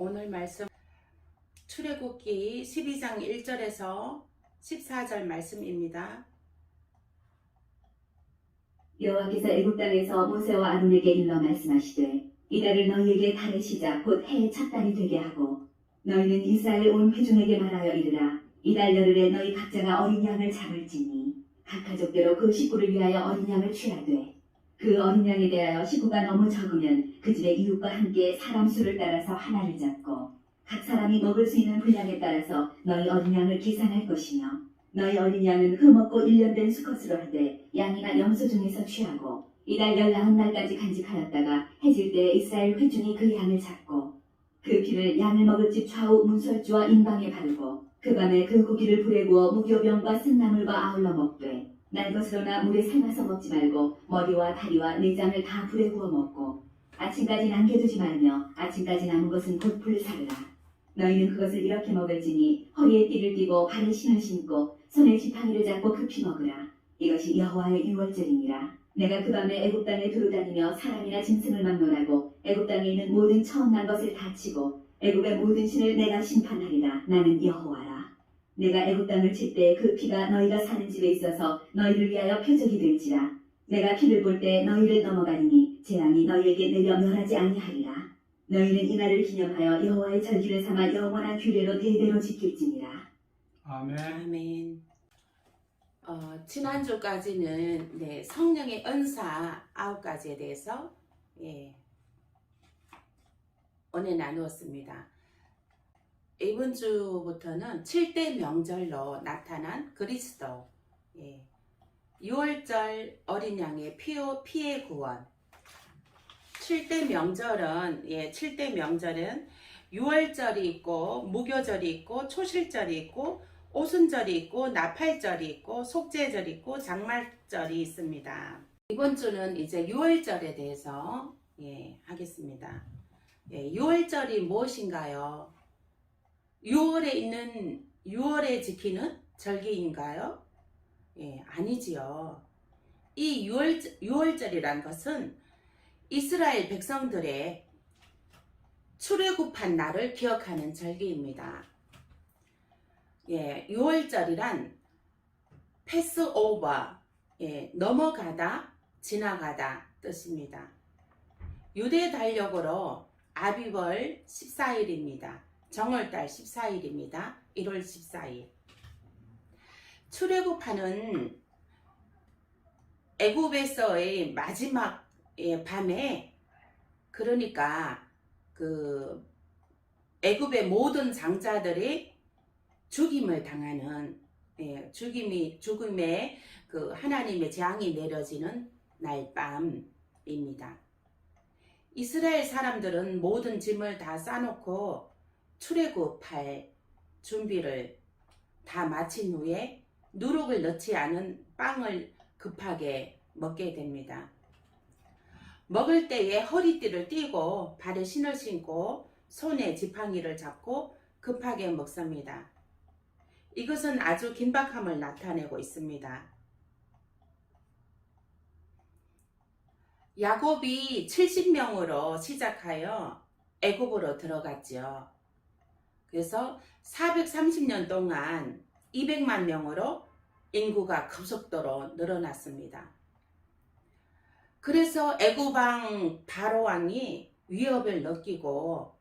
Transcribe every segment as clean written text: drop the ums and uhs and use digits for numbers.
오늘 말씀 출애굽기 12장 1절에서 14절 말씀입니다. 여호와께서 애굽 땅에서 모세와 아론에게 일러 말씀하시되 이달을 너희에게 달의 시작 곧 해의 첫 달이 되게 하고 너희는 이스라엘 온 회중에게 말하여 이르라. 이달 열흘에 너희 각자가 어린 양을 잡을지니 각 가족대로 그 식구를 위하여 어린 양을 취하되 그 어린 양에 대하여 식구가 너무 적으면 그 집의 이웃과 함께 사람 수를 따라서 하나를 잡고 각 사람이 먹을 수 있는 분량에 따라서 너희 어린 양을 계산할 것이며 너희 어린 양은 흠없고 1년 된 수컷으로 하되 양이나 염소 중에서 취하고 이달 19날까지 간직하였다가 해질 때 이스라엘 회중이 그 양을 잡고 그 피를 양을 먹을 집 좌우 문설주와 인방에 바르고 그 밤에 그 고기를 불에 구워 무교병과 쓴나물과 아울러 먹되 날 것으로나 물에 삶아서 먹지 말고 머리와 다리와 내장을 다 불에 구워 먹고 아침까지 남겨두지 말며 아침까지 남은 것은 곧 불사르라. 너희는 그것을 이렇게 먹을지니 허리에 띠를 띠고 발에 신을 신고 손에 지팡이를 잡고 급히 먹으라. 이것이 여호와의 유월절이니라. 내가 그 밤에 애굽 땅에 두루다니며 사람이나 짐승을 막론하고 애굽 땅에 있는 모든 처음 난 것을 다 치고 애굽의 모든 신을 내가 심판하리라. 나는 여호와라. 내가 애굽 땅을 칠 때 그 피가 너희가 사는 집에 있어서 너희를 위하여 표적이 될지라. 내가 피를 볼 때 너희를 넘어가리니 재앙이 너희에게 내려 멸하지 아니하리라. 너희는 이날을 기념하여 여호와의 절기를 삼아 영원한 규례로 대대로 지킬지니라. 아멘. 아멘. 지난주까지는 성령의 은사 9가지에 대해서 은혜 나누었습니다. 이번 주부터는 7대 명절로 나타난 그리스도, 6월절 어린 양의 피의 구원. 7대 명절은 6월절이 있고 무교절이 있고 초실절이 있고 오순절이 있고 나팔절이 있고 속죄절이 있고 장말절이 있습니다. 이번 주는 이제 6월절에 대해서 하겠습니다. 6월절이 무엇인가요? 6월에 지키는 절기인가요? 아니지요. 이 6월절이란 것은 이스라엘 백성들의 출애굽한 날을 기억하는 절기입니다. 6월절이란 패스오버, 넘어가다, 지나가다 뜻입니다. 유대 달력으로 아비월 14일입니다. 정월달 14일입니다. 1월 14일. 출애굽하는 애굽에서의 마지막 밤에, 그러니까 그 애굽의 모든 장자들이 죽임을 당하는 죽음의 그 하나님의 재앙이 내려지는 날밤입니다. 이스라엘 사람들은 모든 짐을 다 싸놓고 출애굽할 준비를 다 마친 후에 누룩을 넣지 않은 빵을 급하게 먹게 됩니다. 먹을 때에 허리띠를 띠고 발에 신을 신고 손에 지팡이를 잡고 급하게 먹습니다. 이것은 아주 긴박함을 나타내고 있습니다. 야곱이 70명으로 시작하여 애굽으로 들어갔죠. 그래서 430년 동안 200만 명으로 인구가 급속도로 늘어났습니다. 그래서 애굽 왕 바로 왕이 위협을 느끼고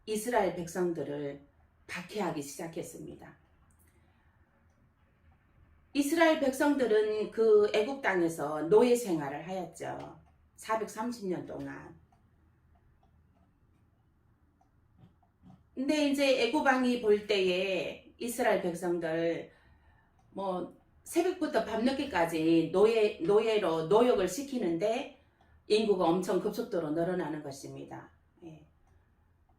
이스라엘 백성들을 박해하기 시작했습니다. 이스라엘 백성들은 그 애굽 땅에서 노예 생활을 하였죠. 430년 동안. 근데 이제 애굽 왕이 볼 때에 이스라엘 백성들 새벽부터 밤늦게까지 노예로 노역을 시키는데 인구가 엄청 급속도로 늘어나는 것입니다.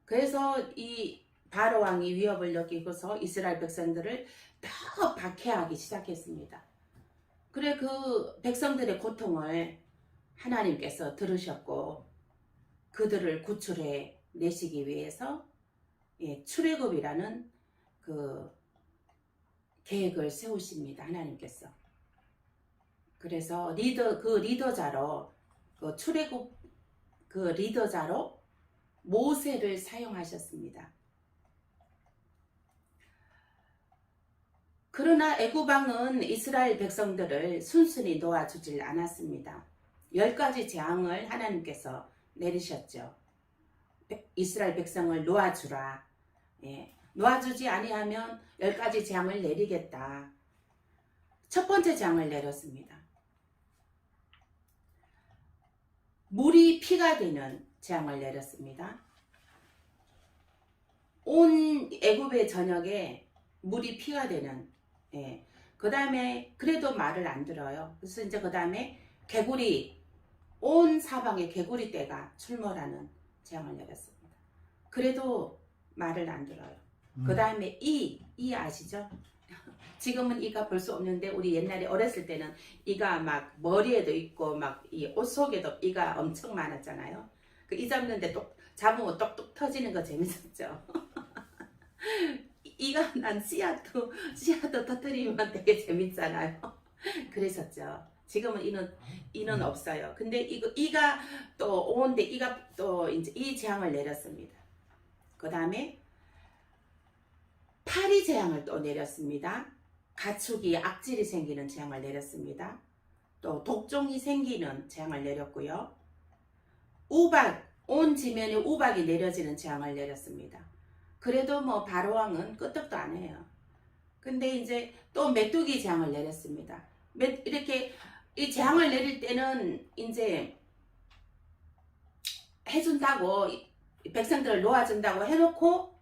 그래서 이 바로 왕이 위협을 느끼고서 이스라엘 백성들을 더 박해하기 시작했습니다. 그래 그 백성들의 고통을 하나님께서 들으셨고 그들을 구출해 내시기 위해서 출애굽이라는 그 계획을 세우십니다. 하나님께서. 그래서 리더자로 그 출애굽 그 리더자로 모세를 사용하셨습니다. 그러나 애굽 왕은 이스라엘 백성들을 순순히 놓아주질 않았습니다. 10가지 재앙을 하나님께서 내리셨죠. 이스라엘 백성을 놓아주라. 예, 놓아주지 아니하면 10가지 재앙을 내리겠다. 첫 번째 재앙을 내렸습니다. 물이 피가 되는 재앙을 내렸습니다. 온 애굽의 전역에 물이 피가 되는, 예. 그 다음에 그래도 말을 안 들어요. 그래서 이제 그 다음에 개구리, 온 사방에 개구리 떼가 출몰하는 재앙을 내렸습니다. 그래도 말을 안 들어요. 그 다음에 이 아시죠? 지금은 이가 볼 수 없는데 우리 옛날에 어렸을 때는 이가 막 머리에도 있고 막 이 옷 속에도 이가 엄청 많았잖아요. 그 이 잡는데 잡으면 똑똑 터지는 거 재밌었죠. 이가 난 씨앗도 터뜨리면 되게 재밌잖아요. 그랬었죠. 지금은 이는 없어요. 근데 이가 또 오는데 이가 또 이제 이 재앙을 내렸습니다. 그 다음에 파리 재앙을 또 내렸습니다. 가축이 악질이 생기는 재앙을 내렸습니다. 또 독종이 생기는 재앙을 내렸고요. 온 지면에 우박이 내려지는 재앙을 내렸습니다. 그래도 뭐 바로왕은 끄떡도 안 해요. 근데 이제 또 메뚜기 재앙을 내렸습니다. 이렇게 이 재앙을 내릴 때는 이제 해준다고, 백성들을 놓아준다고 해놓고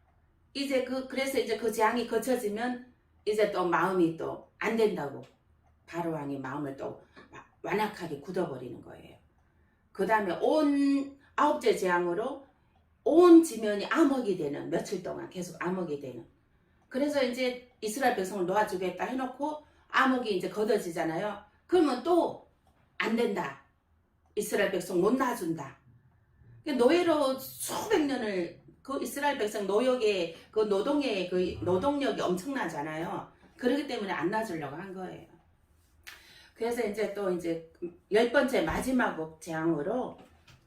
이제 그래서 이제 그 재앙이 거쳐지면 이제 또 마음이 또 안 된다고 바로왕이 마음을 또 완악하게 굳어버리는 거예요. 그 다음에 온 9째 재앙으로 온 지면이 암흑이 되는, 며칠 동안 계속 암흑이 되는. 그래서 이제 이스라엘 백성을 놓아주겠다 해놓고 암흑이 이제 걷어지잖아요. 그러면 또 안 된다. 이스라엘 백성 못 놔준다. 노예로 수백 년을 그 이스라엘 백성 노역의 그 노동의 그 노동력이 엄청나잖아요. 그렇기 때문에 안 놔주려고 한 거예요. 그래서 이제 또 이제 10번째 마지막 재앙으로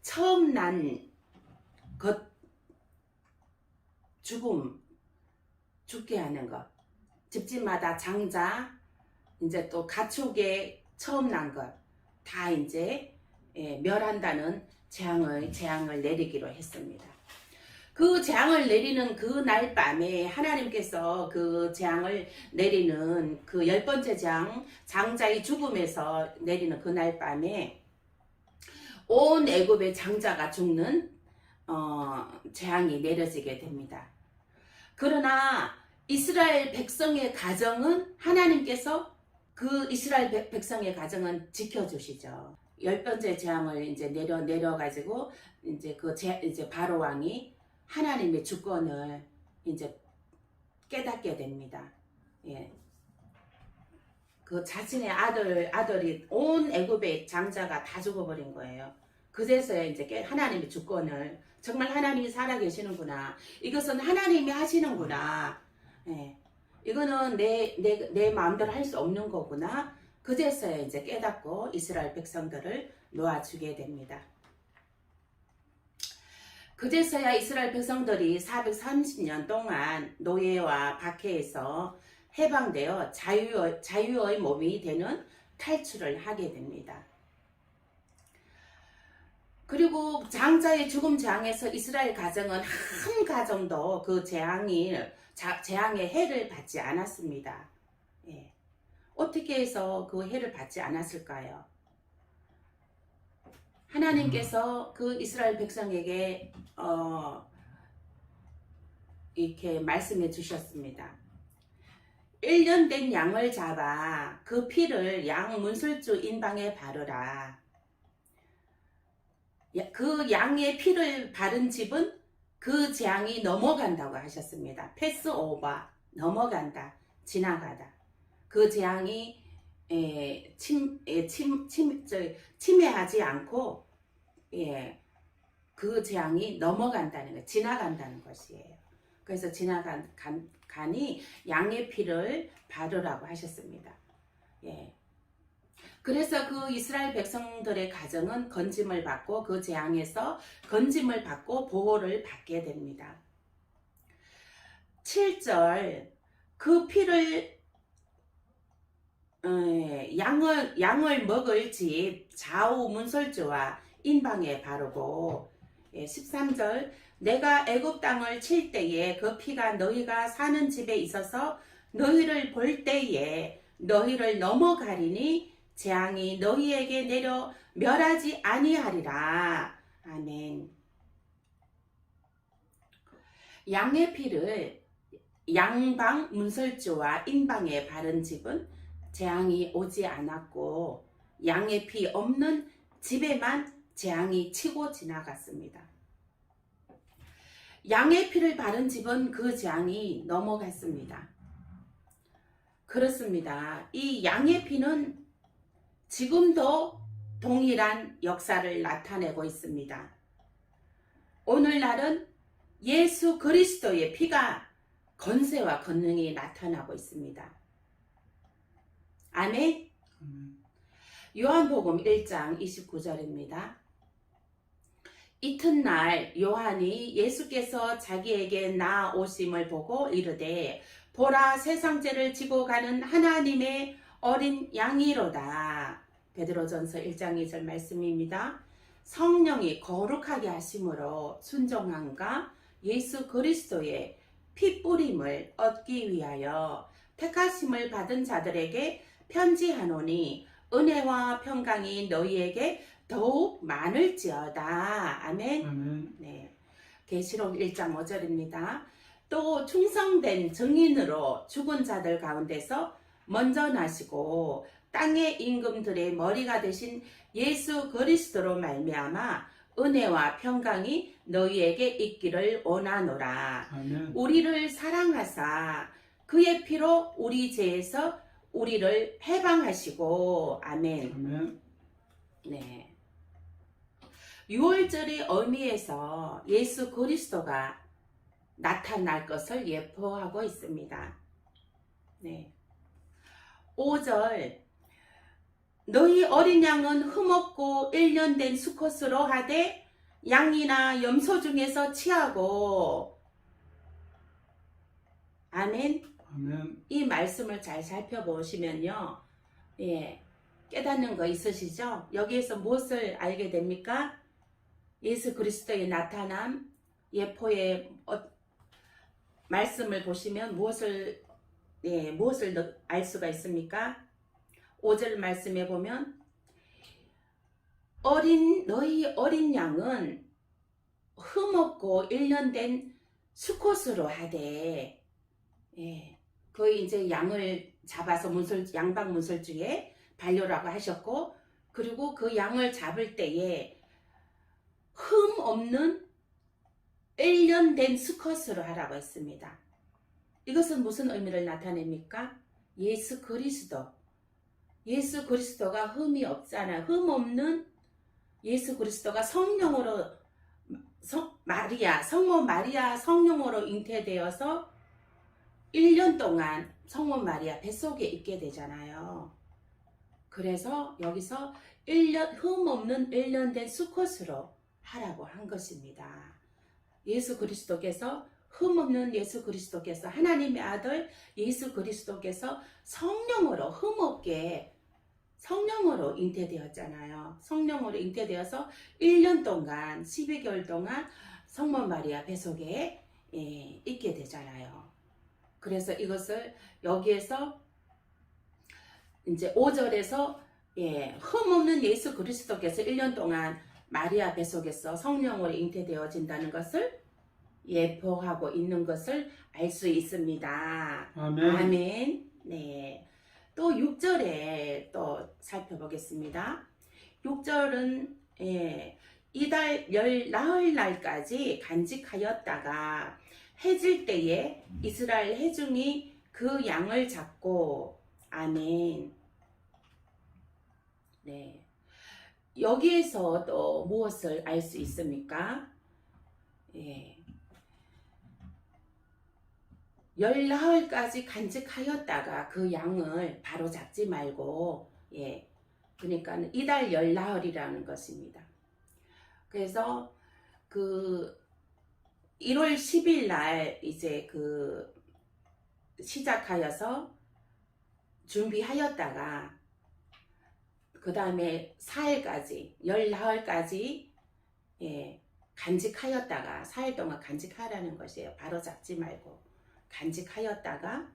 처음 난 것, 죽게 하는 것. 집집마다 장자, 이제 또 가축에 처음 난 것, 다 이제 멸한다는 재앙을 내리기로 했습니다. 그 재앙을 내리는 그 날 밤에 하나님께서 그 재앙을 내리는 그 10번째 재앙, 장자의 죽음에서 내리는 그 날 밤에 온 애굽의 장자가 죽는 재앙이 내려지게 됩니다. 그러나 이스라엘 백성의 가정은 하나님께서 그 이스라엘 백성의 가정은 지켜주시죠. 10번째 재앙을 이제 내려가지고 이제 이제 바로 왕이 하나님의 주권을 이제 깨닫게 됩니다. 예. 그 자신의 아들이 온 애굽의 장자가 다 죽어버린 거예요. 그제서야 이제 하나님의 주권을, 정말 하나님이 살아계시는구나. 이것은 하나님이 하시는구나. 예. 이거는 내 마음대로 할 수 없는 거구나. 그제서야 이제 깨닫고 이스라엘 백성들을 놓아주게 됩니다. 그제서야 이스라엘 백성들이 430년 동안 노예와 박해에서 해방되어 자유의 몸이 되는 탈출을 하게 됩니다. 그리고 장자의 죽음 재앙에서 이스라엘 가정은 한 가정도 그 재앙의 해를 받지 않았습니다. 예. 어떻게 해서 그 해를 받지 않았을까요? 하나님께서 그 이스라엘 백성에게 이렇게 말씀해 주셨습니다. 1년 된 양을 잡아 그 피를 양 문술주 인방에 바르라. 그 양의 피를 바른 집은 그 재앙이 넘어간다고 하셨습니다. 패스 오버, 넘어간다, 지나가다. 그 재앙이 침해하지 않고 그 재앙이 넘어간다는 거, 지나간다는 것이에요. 그래서 지나가니 양의 피를 바르라고 하셨습니다. 예. 그래서 그 이스라엘 백성들의 가정은 건짐을 받고 그 재앙에서 건짐을 받고 보호를 받게 됩니다. 7절 그 피를 양을 먹을 집 좌우 문설주와 인방에 바르고 13절 내가 애굽 땅을 칠 때에 그 피가 너희가 사는 집에 있어서 너희를 볼 때에 너희를 넘어가리니 재앙이 너희에게 내려 멸하지 아니하리라. 아멘. 양의 피를 양방 문설주와 인방에 바른 집은 재앙이 오지 않았고 양의 피 없는 집에만 재앙이 치고 지나갔습니다. 양의 피를 바른 집은 그 재앙이 넘어갔습니다. 그렇습니다. 이 양의 피는 지금도 동일한 역사를 나타내고 있습니다. 오늘날은 예수 그리스도의 피가 권세와 권능이 나타나고 있습니다. 아멘. 요한복음 1장 29절입니다. 이튿날 요한이 예수께서 자기에게 나오심을 보고 이르되 보라 세상죄를 지고 가는 하나님의 어린 양이로다. 베드로전서 1장 2절 말씀입니다. 성령이 거룩하게 하심으로 순종함과 예수 그리스도의 피 뿌림을 얻기 위하여 택하심을 받은 자들에게 편지하노니 은혜와 평강이 너희에게 더욱 많을지어다. 아멘. 아멘. 네. 계시록 1장 5절입니다. 또 충성된 증인으로 죽은 자들 가운데서 먼저 나시고 땅의 임금들의 머리가 되신 예수 그리스도로 말미암아 은혜와 평강이 너희에게 있기를 원하노라. 아멘. 우리를 사랑하사 그의 피로 우리 죄에서 우리를 해방하시고 아멘. 아멘. 네. 6월절의 의미에서 예수 그리스도가 나타날 것을 예표하고 있습니다. 네. 5절 너희 어린 양은 흠없고 1년 된 수컷으로 하되 양이나 염소 중에서 취하고 아멘. 아멘. 이 말씀을 잘 살펴보시면요. 깨닫는 거 있으시죠? 여기에서 무엇을 알게 됩니까? 예수 그리스도의 나타남, 예포의 말씀을 보시면 무엇을 알 수가 있습니까? 5절 말씀에 보면 너희 어린 양은 흠없고 1년 된 수컷으로 하되 거의 이제 양을 잡아서 양방 문설주에 반려라고 하셨고 그리고 그 양을 잡을 때에 흠 없는 1년 된 수컷으로 하라고 했습니다. 이것은 무슨 의미를 나타냅니까? 예수 그리스도가 흠이 없잖아요. 흠 없는 예수 그리스도가 성령으로 성모 마리아 성령으로 잉태되어서 1년 동안 성모 마리아 뱃속에 있게 되잖아요. 그래서 여기서 흠 없는 1년 된 수컷으로 하라고 한 것입니다. 예수 그리스도께서 흠 없는 예수 그리스도께서 하나님의 아들 예수 그리스도께서 성령으로 흠 없게 성령으로 잉태되었잖아요. 성령으로 잉태되어서 1년 동안 12개월 동안 성모 마리아 뱃속에 있게 되잖아요. 그래서 이것을 여기에서 이제 5절에서 흠 없는 예수 그리스도께서 1년 동안 마리아 뱃속에서 성령으로 잉태되어진다는 것을 예표하고 있는 것을 알 수 있습니다. 아멘. 아멘. 네. 또 6절에 또 살펴보겠습니다. 6절은 이달 열 나흘 날까지 간직하였다가 해질 때에 이스라엘 회중이 그 양을 잡고 아멘. 네. 여기에서 또 무엇을 알 수 있습니까? 열 나흘까지 간직하였다가 그 양을 바로 잡지 말고 그러니까 이달 열 나흘이라는 것입니다. 그래서 그 1월 10일 날 이제 그 시작하여서 준비하였다가 그 다음에 4일까지 열 나흘까지 간직하였다가 4일 동안 간직하라는 것이에요. 바로 잡지 말고 간직하였다가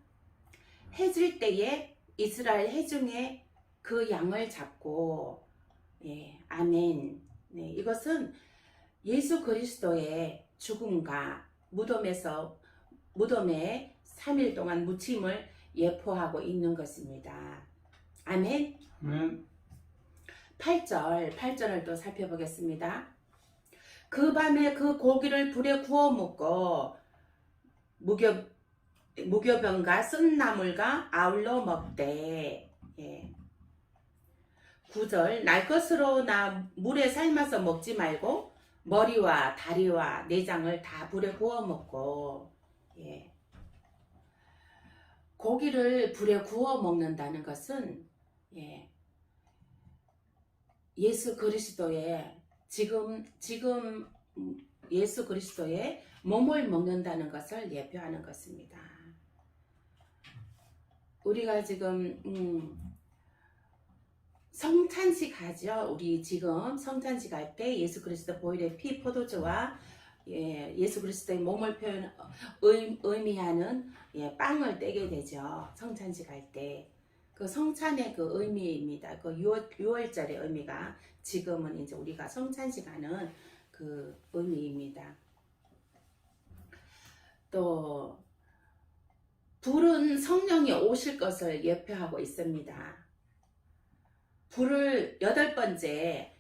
해질 때에 이스라엘 해중에 그 양을 잡고 아멘. 네, 이것은 예수 그리스도의 죽음과 무덤에 3일 동안 묻힘을 예표하고 있는 것입니다. 아멘. 8절을 또 살펴보겠습니다. 그 밤에 그 고기를 불에 구워 먹고 무교병과 쓴 나물과 아울러 먹되. 9절 날 것으로 나 물에 삶아서 먹지 말고 머리와 다리와 내장을 다 불에 구워 먹고. 고기를 불에 구워 먹는다는 것은 예수 그리스도의 지금 예수 그리스도의 몸을 먹는다는 것을 예표하는 것입니다. 우리가 지금 성찬식 하죠. 우리 지금 성찬식 할 때 예수 그리스도 보혈의 피 포도주와 예수 그리스도의 몸을 의미하는 빵을 떼게 되죠. 성찬식 할 때. 그 성찬의 그 의미입니다. 그 6월절의 의미가 지금은 이제 우리가 성찬식 하는 그 의미입니다. 또 불은 성령이 오실 것을 예표하고 있습니다. 불을 8번째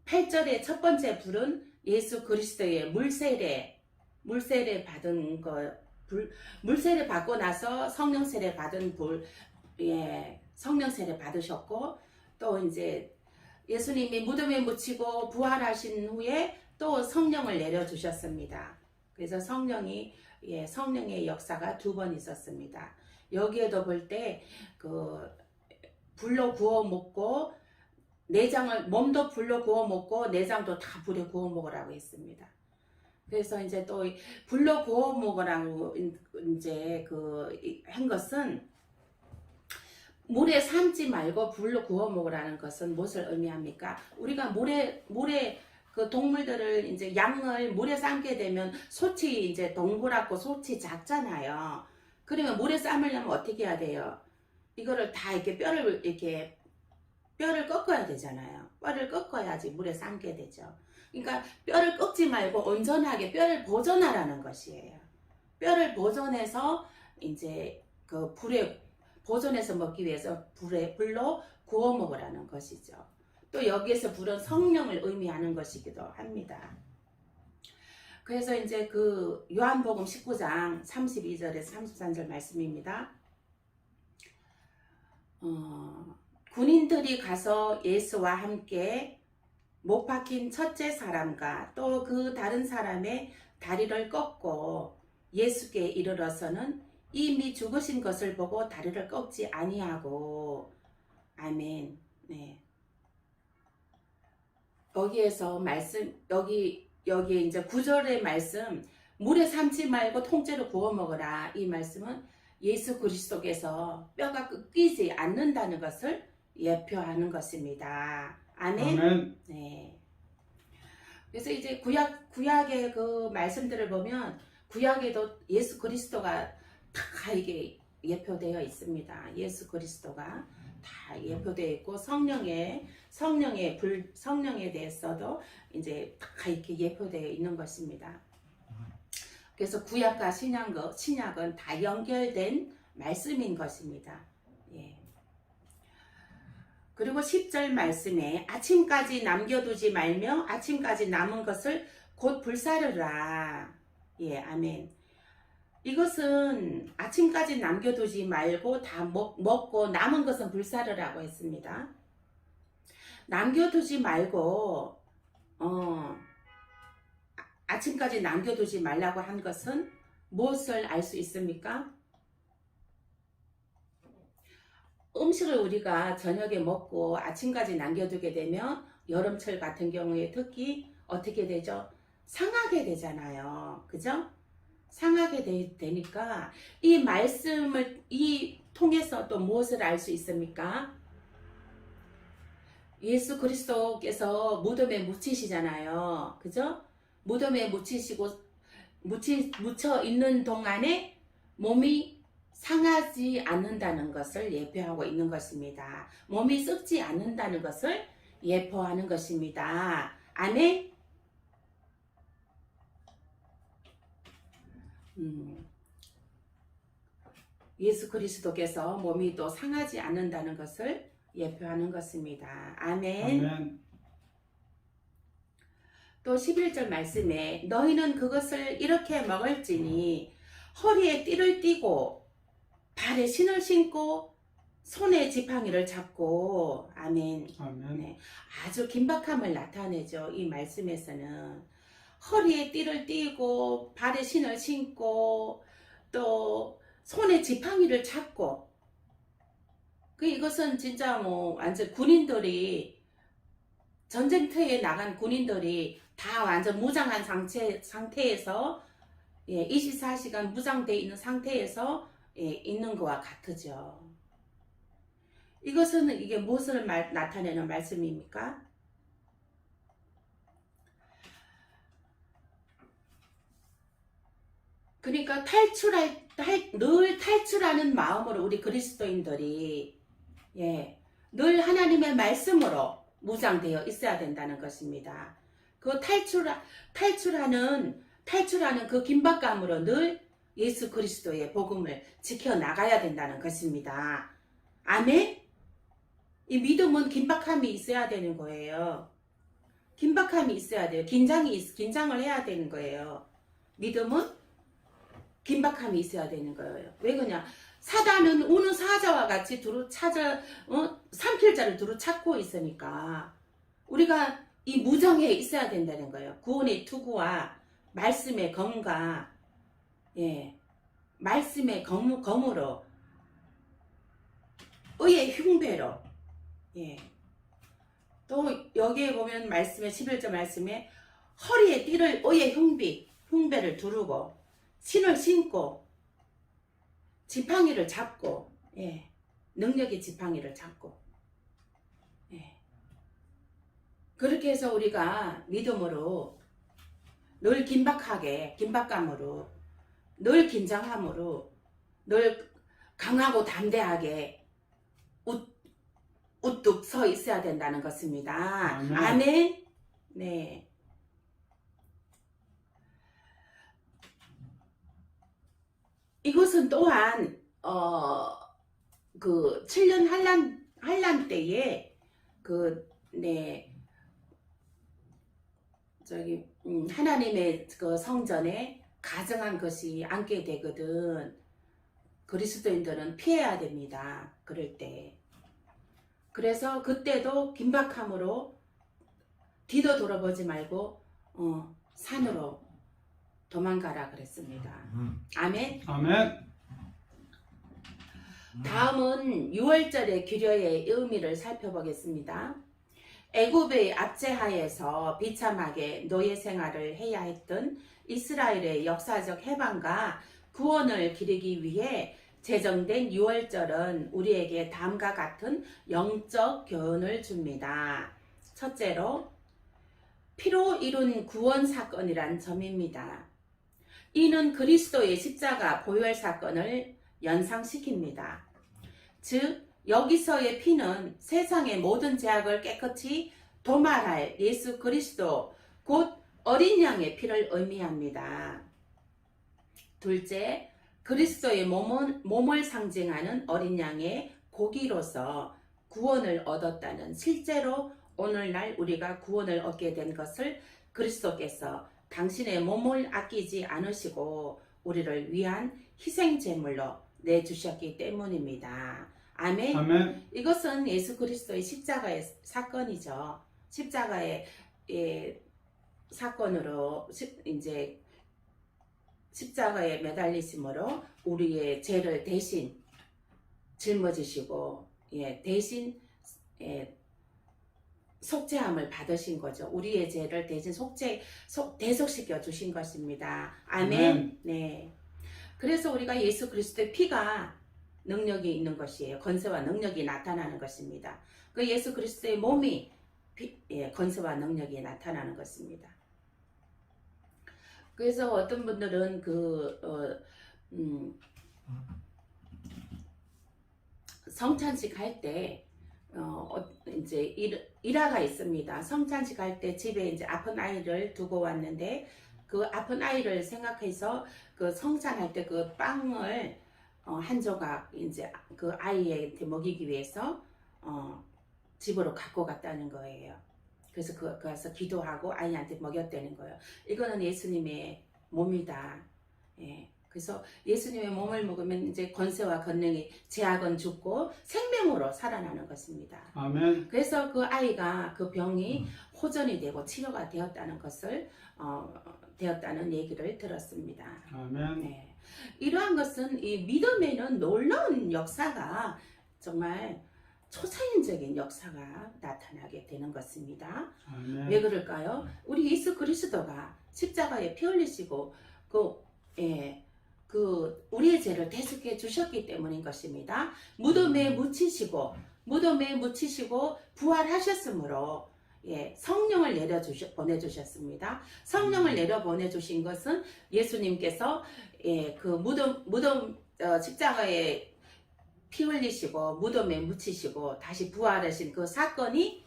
8절의 첫 번째 불은 예수 그리스도의 물세례 받은 물세례 받고 나서 성령 세례 받은 불, 성령 세례 받으셨고, 또 이제 예수님이 무덤에 묻히고 부활하신 후에 또 성령을 내려주셨습니다. 그래서 성령의 역사가 2번 있었습니다. 여기에도 볼 때 그 불로 구워 먹고 몸도 불로 구워 먹고 내장도 다 불에 구워 먹으라고 했습니다. 그래서 이제 또 불로 구워 먹으라고 이제 한 것은 물에 삶지 말고 불로 구워 먹으라는 것은 무엇을 의미합니까? 우리가 물에 그 동물들을 이제 양을 물에 삶게 되면 솥이 이제 동그랗고 솥이 작잖아요. 그러면 물에 삶으려면 어떻게 해야 돼요? 이거를 다 이렇게 뼈를 꺾어야 되잖아요. 뼈를 꺾어야지 물에 삶게 되죠. 그러니까 뼈를 꺾지 말고 온전하게 뼈를 보존하라는 것이에요. 뼈를 보존해서 이제 그 불에 보존해서 먹기 위해서 불로 구워 먹으라는 것이죠. 또 여기에서 불은 성령을 의미하는 것이기도 합니다. 그래서 이제 그 요한복음 19장 32절에서 33절 말씀입니다. 군인들이 가서 예수와 함께 못 박힌 첫째 사람과 또 그 다른 사람의 다리를 꺾고 예수께 이르러서는 이미 죽으신 것을 보고 다리를 꺾지 아니하고. 아멘. 네. 여기에서 여기 이제 9절의 말씀, 물에 삶지 말고 통째로 구워 먹어라. 이 말씀은 예수 그리스도께서 뼈가 꺾이지 않는다는 것을 예표하는 것입니다. 아멘. 아멘. 네. 그래서 이제 구약의 그 말씀들을 보면 구약에도 예수 그리스도가 다 이게 예표되어 있습니다. 예수 그리스도가 다 예표되어 있고 성령에 대해서도 이제 다 이렇게 예표되어 있는 것입니다. 그래서 구약과 신약은 다 연결된 말씀인 것입니다. 그리고 10절 말씀에 아침까지 남겨두지 말며 아침까지 남은 것을 곧 불사르라. 아멘. 이것은 아침까지 남겨두지 말고 다 먹고 남은 것은 불사르라고 했습니다. 남겨두지 말고 아침까지 남겨두지 말라고 한 것은 무엇을 알 수 있습니까? 음식을 우리가 저녁에 먹고 아침까지 남겨두게 되면 여름철 같은 경우에 특히 어떻게 되죠? 상하게 되잖아요. 그죠? 상하게 되니까 이 말씀을 통해서 또 무엇을 알 수 있습니까? 예수 그리스도께서 무덤에 묻히시잖아요. 그죠? 무덤에 묻혀 있는 동안에 몸이 상하지 않는다는 것을 예표하고 있는 것입니다. 몸이 썩지 않는다는 것을 예표하는 것입니다. 아멘? 예수 그리스도께서 몸이 또 상하지 않는다는 것을 예표하는 것입니다. 아멘. 아멘. 또 11절 말씀에 너희는 그것을 이렇게 먹을지니 허리에 띠를 띠고 발에 신을 신고 손에 지팡이를 잡고 아멘. 아멘. 네, 아주 긴박함을 나타내죠. 이 말씀에서는 허리에 띠를 띠고 발에 신을 신고 또 손에 지팡이를 잡고 이것은 진짜 뭐 완전 군인들이 전쟁터에 나간 군인들이 다 완전 무장한 상태에서 24시간 무장되어 있는 상태에서 있는 것과 같으죠. 이것은 이게 무엇을 나타내는 말씀입니까? 그러니까 늘 탈출하는 마음으로 우리 그리스도인들이 늘 하나님의 말씀으로 무장되어 있어야 된다는 것입니다. 그 탈출하는 그 긴박감으로 늘 예수 그리스도의 복음을 지켜나가야 된다는 것입니다. 아멘? 이 믿음은 긴박함이 있어야 되는 거예요. 긴박함이 있어야 돼요. 긴장을 해야 되는 거예요. 믿음은 긴박함이 있어야 되는 거예요. 왜 그러냐? 사단은 우는 사자와 같이 삼킬 자를 두루 찾고 있으니까 우리가 이 무정에 있어야 된다는 거예요. 구원의 투구와 말씀의 검과 말씀의 검으로 의의 흉배로 또 여기에 보면 말씀에 11절 말씀에 허리에 띠를 의의 흉배를 두르고 신을 신고 지팡이를 잡고 능력의 지팡이를 잡고 그렇게 해서 우리가 믿음으로 늘 긴박감으로 늘 긴장함으로 늘 강하고 담대하게 우뚝 서 있어야 된다는 것입니다. 아멘. 아멘. 네. 이것은 또한 그 7년 환란 때에 하나님의 그 성전에 가증한 것이 앉게 되거든. 그리스도인들은 피해야 됩니다. 그럴 때. 그래서 그때도 긴박함으로 뒤도 돌아보지 말고 산으로 도망가라 그랬습니다. 아멘. 아멘. 다음은 6월절의 규례의 의미를 살펴보겠습니다. 애굽의 압제하에서 비참하게 노예 생활을 해야 했던 이스라엘의 역사적 해방과 구원을 기리기 위해 제정된 6월절은 우리에게 다음과 같은 영적 교훈을 줍니다. 첫째로 피로 이룬 구원 사건이란 점입니다. 이는 그리스도의 십자가 보혈 사건을 연상시킵니다. 즉 여기서의 피는 세상의 모든 죄악을 깨끗이 도말할 예수 그리스도 곧 어린 양의 피를 의미합니다. 둘째, 그리스도의 몸을 상징하는 어린 양의 고기로서 구원을 얻었다는 실제로 오늘날 우리가 구원을 얻게 된 것을 그리스도께서 당신의 몸을 아끼지 않으시고 우리를 위한 희생제물로 내주셨기 때문입니다. 아멘. 아멘. 이것은 예수 그리스도의 십자가의 사건이죠. 십자가의 사건으로 이제 십자가에 매달리심으로 우리의 죄를 대신 짊어지시고 대신 속죄함을 받으신 거죠. 우리의 죄를 대신 대속시켜 주신 것입니다. 아멘. 네. 그래서 우리가 예수 그리스도의 피가 능력이 있는 것이에요. 권세와 능력이 나타나는 것입니다. 그 예수 그리스도의 몸이 권세와 능력이 나타나는 것입니다. 그래서 어떤 분들은 성찬식 할 때 이제 일화가 있습니다. 성찬식 할 때 집에 이제 아픈 아이를 두고 왔는데 그 아픈 아이를 생각해서 그 성찬할 때 그 빵을 한 조각 이제 그 아이한테 먹이기 위해서 집으로 갖고 갔다는 거예요. 그래서 가서 기도하고 아이한테 먹였다는 거예요. 이거는 예수님의 몸이다. 예. 그래서 예수님의 몸을 먹으면 이제 권세와 권능이 죄악은 죽고 생명으로 살아나는 것입니다. 아멘. 그래서 그 아이가 그 병이 호전이 되고 치료가 되었다는 것을 되었다는 얘기를 들었습니다. 아멘. 네. 이러한 것은 이 믿음에는 놀라운 역사가 정말 초자연적인 역사가 나타나게 되는 것입니다. 아멘. 왜 그럴까요? 우리 예수 그리스도가 십자가에 피 흘리시고 우리의 죄를 대속해 주셨기 때문인 것입니다. 무덤에 묻히시고 부활하셨으므로 성령을 보내주셨습니다. 성령을 내려 보내주신 것은 예수님께서 그 무덤 십자가에 피 흘리시고 무덤에 묻히시고 다시 부활하신 그 사건이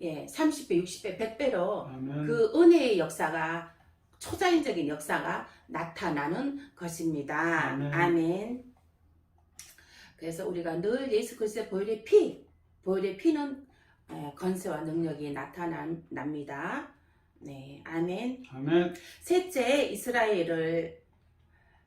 30배, 60배, 100배로 아멘. 그 은혜의 역사가 초자연적인 역사가 나타나는 것입니다. 아멘. 아멘. 그래서 우리가 늘 예수 그리스도의 보혈의 피는 권세와 능력이 나타납니다. 네, 아멘. 아멘. 셋째, 이스라엘을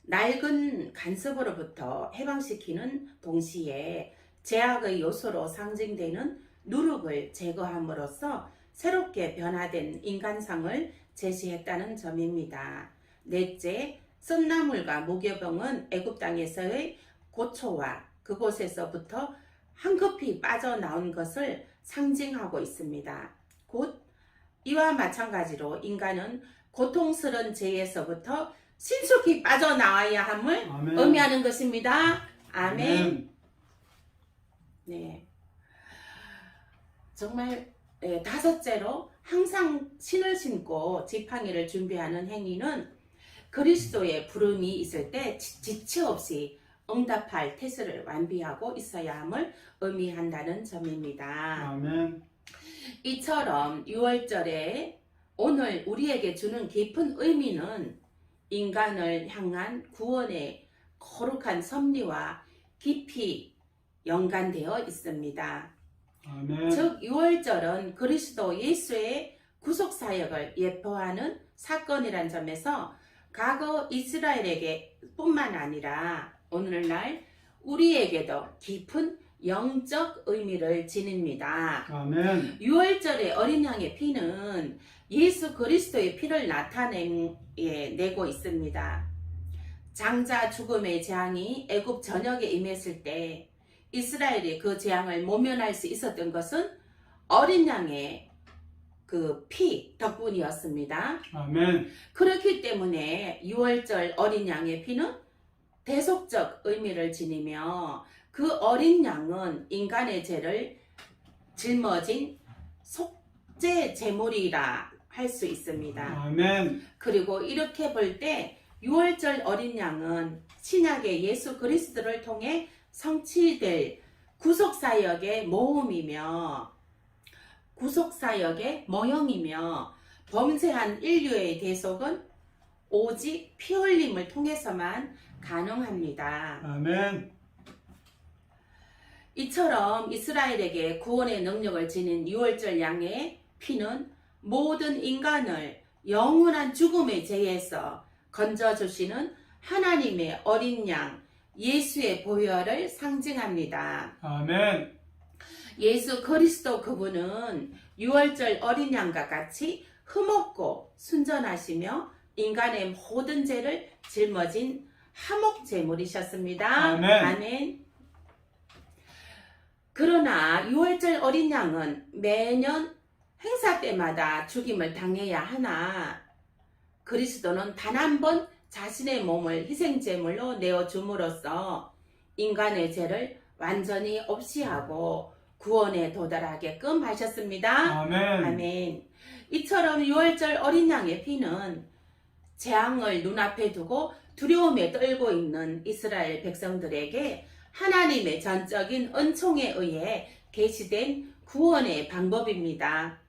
낡은 간섭으로부터 해방시키는 동시에 죄악의 요소로 상징되는 누룩을 제거함으로써 새롭게 변화된 인간상을 제시했다는 점입니다. 넷째, 썬나물과 무교병은 애굽 땅에서의 고초와 그곳에서부터 한급히 빠져나온 것을 상징하고 있습니다. 곧 이와 마찬가지로 인간은 고통스러운 죄에서부터 신속히 빠져나와야 함을 아멘. 의미하는 것입니다. 아멘. 아멘. 네. 정말 다섯째로 항상 신을 신고 지팡이를 준비하는 행위는 그리스도의 부름이 있을 때 지체 없이 응답할 태세를 완비하고 있어야 함을 의미한다는 점입니다. 아멘. 이처럼 6월절에 오늘 우리에게 주는 깊은 의미는 인간을 향한 구원의 거룩한 섭리와 깊이 연관되어 있습니다. 아멘. 즉 6월절은 그리스도 예수의 구속사역을 예표하는 사건이란 점에서 과거 이스라엘에게 뿐만 아니라 오늘날 우리에게도 깊은 영적 의미를 지닙니다. 아멘. 6월절의 어린 양의 피는 예수 그리스도의 피를 나타내고 있습니다. 장자 죽음의 재앙이 애굽 전역에 임했을 때 이스라엘이 그 재앙을 모면할 수 있었던 것은 어린 양의 그 피 덕분이었습니다. 아멘. 그렇기 때문에 6월절 어린 양의 피는 대속적 의미를 지니며 그 어린 양은 인간의 죄를 짊어진 속죄 제물이라 할 수 있습니다. 아멘. 그리고 이렇게 볼 때 6월절 어린 양은 신약의 예수 그리스도를 통해 성취될 구속사역의 모형이며 범죄한 인류의 대속은 오직 피 흘림을 통해서만 가능합니다. 아멘. 이처럼 이스라엘에게 구원의 능력을 지닌 6월절 양의 피는 모든 인간을 영원한 죽음의 죄에서 건져주시는 하나님의 어린 양 예수의 보혈을 상징합니다. 아멘. 예수 그리스도 그분은 6월절 어린 양과 같이 흠없고 순전하시며 인간의 모든 죄를 짊어진 화목 제물이셨습니다. 아멘. 아멘. 그러나 6월절 어린 양은 매년 행사 때마다 죽임을 당해야 하나 그리스도는 단 한 번 자신의 몸을 희생제물로 내어줌으로써 인간의 죄를 완전히 없이 하고 구원에 도달하게끔 하셨습니다. 아멘. 아멘. 이처럼 6월절 어린 양의 피는 재앙을 눈앞에 두고 두려움에 떨고 있는 이스라엘 백성들에게 하나님의 전적인 은총에 의해 계시된 구원의 방법입니다.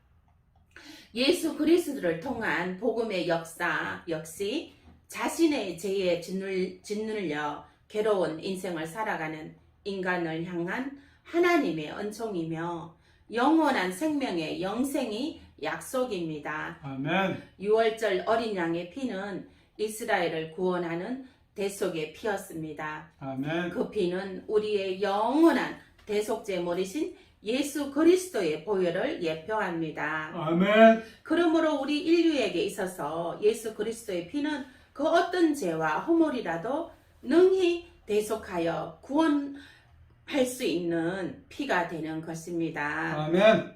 예수 그리스도를 통한 복음의 역사 역시 자신의 죄에 짓눌려 괴로운 인생을 살아가는 인간을 향한 하나님의 은총이며 영원한 생명의 영생이 약속입니다. 아멘. 6월절 어린 양의 피는 이스라엘을 구원하는 대속의 피였습니다. 아멘. 그 피는 우리의 영원한 대속제물이신 예수 그리스도의 보혈을 예표합니다. 아멘. 그러므로 우리 인류에게 있어서 예수 그리스도의 피는 그 어떤 죄와 허물이라도 능히 대속하여 구원할 수 있는 피가 되는 것입니다. 아멘.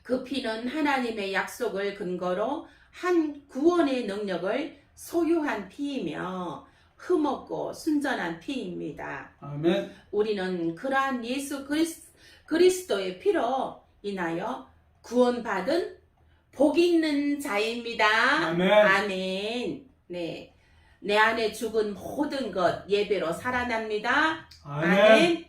그 피는 하나님의 약속을 근거로 한 구원의 능력을 소유한 피이며 흠없고 순전한 피입니다. 아멘. 우리는 그러한 예수 그리스도의 피로 인하여 구원받은 복 있는 자입니다. 아멘. 아멘. 네. 내 안에 죽은 모든 것 예배로 살아납니다. 아멘.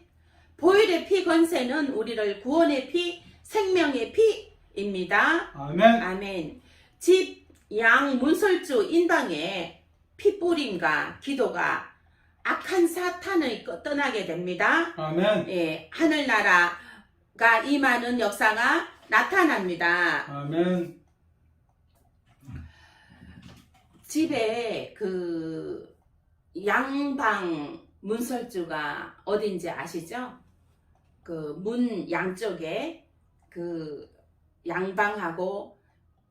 보혈의 피 권세는 우리를 구원의 피, 생명의 피입니다. 아멘. 아멘. 집, 양, 문설주, 인방에 피 뿌림과 기도가 악한 사탄을 떠나게 됩니다. 아멘. 예, 하늘나라가 임하는 역사가 나타납니다. 아멘. 집에 그 양방 문설주가 어딘지 아시죠? 그 문 양쪽에 그 양방하고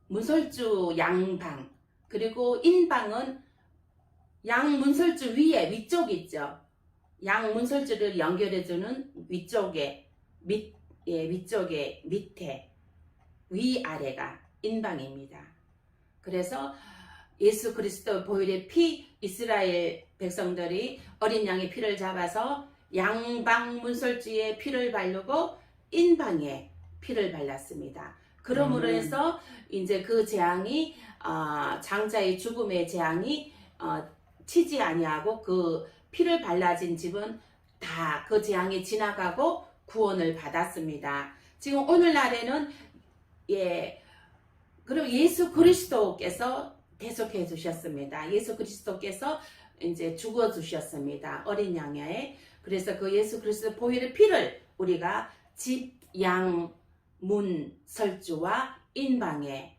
문설주 양방 그리고 인방은 양 문설주 위에 위쪽 있죠. 양 문설주를 연결해주는 위쪽에 위쪽에 밑에 위아래가 인방입니다. 그래서 예수 그리스도 보혈의 피 이스라엘 백성들이 어린 양의 피를 잡아서 양방 문설주에 피를 바르고 인방에 피를 발랐습니다. 그러므로 해서 이제 그 재앙이 장자의 죽음의 재앙이 치지 아니하고 그 피를 발라진 집은 다 그 재앙이 지나가고 구원을 받았습니다. 지금 오늘날에는 그리고 예수 그리스도께서 대속해 주셨습니다. 예수 그리스도께서 이제 죽어 주셨습니다. 어린 양에. 그래서 그 예수 그리스도 보혈의 피를 우리가 집, 양, 문, 설주와 인방에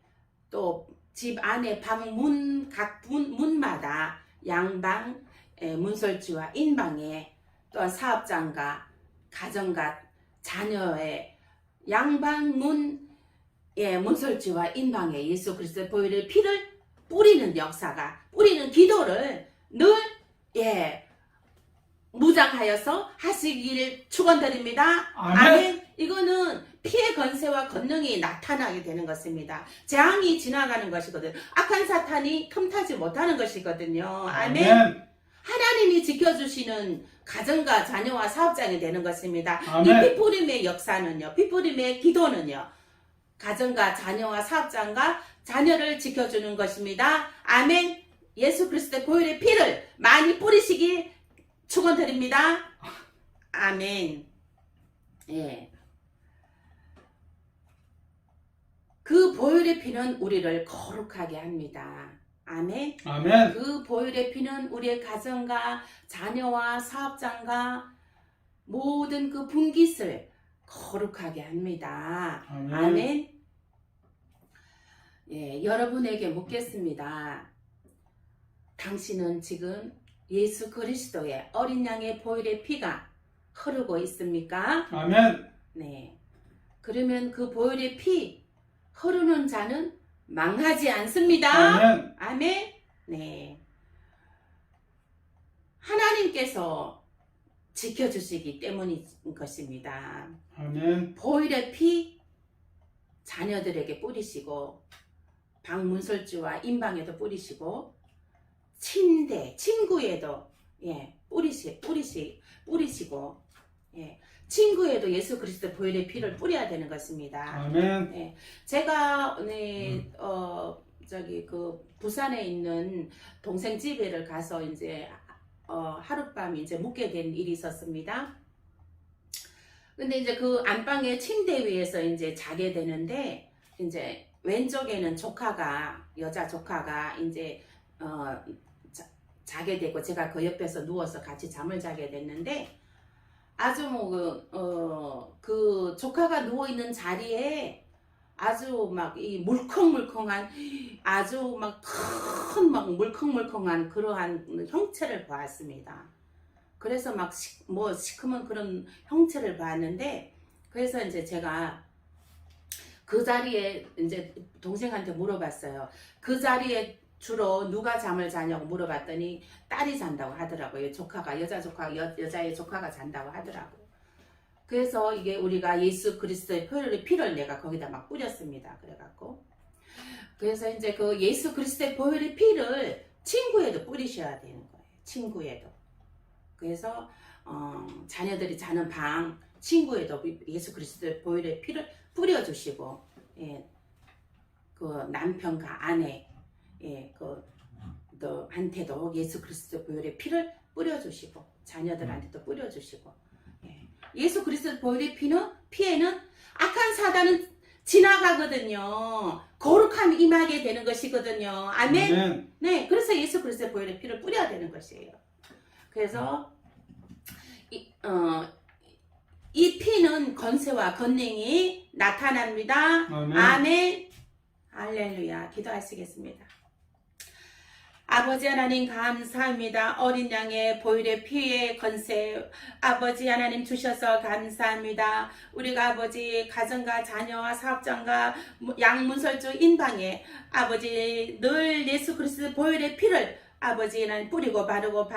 또 집 안에 방문 각 문마다 양방, 문설주와 인방에 또한 사업장과 가정과 자녀의 양방, 문설주와 인방에 예수 그리스도 보혈의 피를 뿌리는 역사가 뿌리는 기도를 늘 무장하여서 하시기를 축원드립니다. 아멘. 이거는 피의 권세와 권능이 나타나게 되는 것입니다. 재앙이 지나가는 것이거든요. 악한 사탄이 틈타지 못하는 것이거든요. 아멘. 하나님이 지켜주시는 가정과 자녀와 사업장이 되는 것입니다. 아멘. 이 피뿌림의 역사는요. 피뿌림의 기도는요. 가정과 자녀와 사업장과 자녀를 지켜주는 것입니다. 아멘. 예수 그리스도의 보혈의 피를 많이 뿌리시길 축원드립니다. 아멘. 예. 그 보혈의 피는 우리를 거룩하게 합니다. 아멘. 아멘. 그 보혈의 피는 우리의 가정과 자녀와 사업장과 모든 그 분깃을 거룩하게 합니다. 아멘. 아멘. 예, 여러분에게 묻겠습니다. 당신은 지금 예수 그리스도의 어린 양의 보혈의 피가 흐르고 있습니까? 아멘. 네. 그러면 그 보혈의 피 흐르는 자는 망하지 않습니다. 아멘. 아멘. 네. 하나님께서 지켜주시기 때문인 것입니다. 아멘. 보혈의 피 자녀들에게 뿌리시고 방문설주와 임방에도 뿌리시고 친구에도 뿌리시고 친구에도 예수 그리스도 보혈의 피를 뿌려야 되는 것입니다. 아멘. 제가 부산에 있는 동생 집에를 가서 이제 하룻밤 이제 묵게 된 일이 있었습니다. 근데 이제 그 안방의 침대 위에서 이제 자게 되는데 이제 왼쪽에는 여자 조카가 이제 자게 되고 제가 그 옆에서 누워서 같이 잠을 자게 됐는데 아주 그 조카가 누워 있는 자리에 아주 막 이 물컹물컹한 아주 막 큰 막 물컹물컹한 그러한 형체를 보았습니다. 그래서 막 시커먼 그런 형체를 봤는데 그래서 이제 제가 그 자리에 이제 동생한테 물어봤어요. 그 자리에 주로 누가 잠을 자냐고 물어봤더니 딸이 잔다고 하더라고요. 여자의 조카가 잔다고 하더라고요. 그래서 이게 우리가 예수 그리스도의 보혈의 피를 내가 거기다 막 뿌렸습니다. 그래서 이제 그 예수 그리스도의 보혈의 피를 친구에도 뿌리셔야 되는 거예요. 친구에도. 그래서 자녀들이 자는 방 친구에도 예수 그리스도의 보혈의 피를 뿌려주시고 그 남편과 아내 한테도 예수 그리스도 보혈의 피를 뿌려주시고 자녀들한테도 뿌려주시고 예수 그리스도 보혈의 피에는 악한 사단은 지나가거든요. 거룩함이 임하게 되는 것이거든요. 아멘. 아멘. 네, 그래서 예수 그리스도 보혈의 피를 뿌려야 되는 것이에요. 그래서 이 피는 권세와 권능이 나타납니다. 아멘. 아멘. 할렐루야. 기도하시겠습니다. 아버지 하나님 감사합니다. 어린 양의 보혈의 피의 권세 아버지 하나님 주셔서 감사합니다. 우리가 아버지 가정과 자녀와 사업장과 양문설주 인방에 아버지 늘 예수 그리스도 보혈의 피를 아버지 하나님 뿌리고 바르고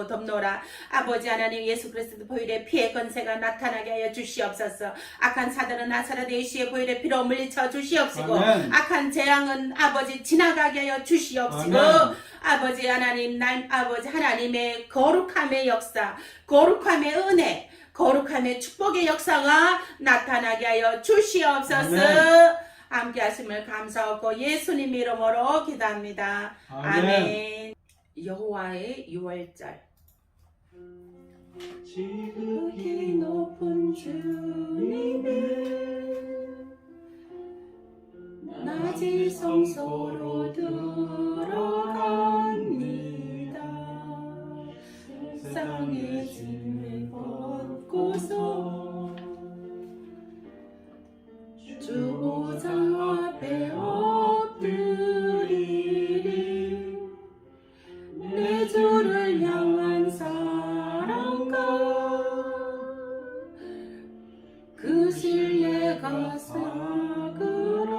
덮노라. 아버지 하나님 예수 그리스도 보혈의 피의 권세가 나타나게 하여 주시옵소서. 악한 사들은 나사렛 예수의 보혈의 피로 물리쳐 주시옵시고 아멘. 악한 재앙은 아버지 지나가게 하여 주시옵시고 아멘. 아버지 하나님 아버지 하나님의 거룩함의 역사 거룩함의 은혜 거룩함의 축복의 역사가 나타나게 하여 주시옵소서. 아멘. 함께 하심을 감사하고 예수님 이름으로 기도합니다. 아멘. 아멘. 여호와의 유월절 지극히 높은 주님의 낮은 성소로 들어갑니다. 세상의 짐을 벗고서 주 보좌 앞에 엎드리리. 내 주를 향한 사랑과 그 신뢰가 sak으로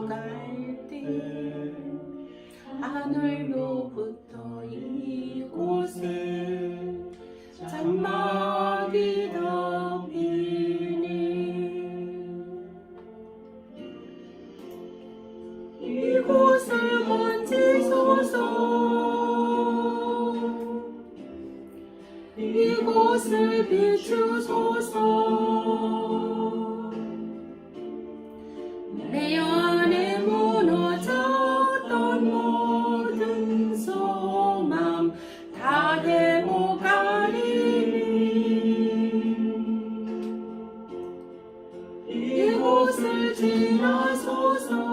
갈 때 하늘로부터 이곳에 장막이 덮이니 이곳을 만지소서. 이곳을 비추소서. 내 안에 무너졌던 모든 소망 다 회복하리니 이곳을 지나소서.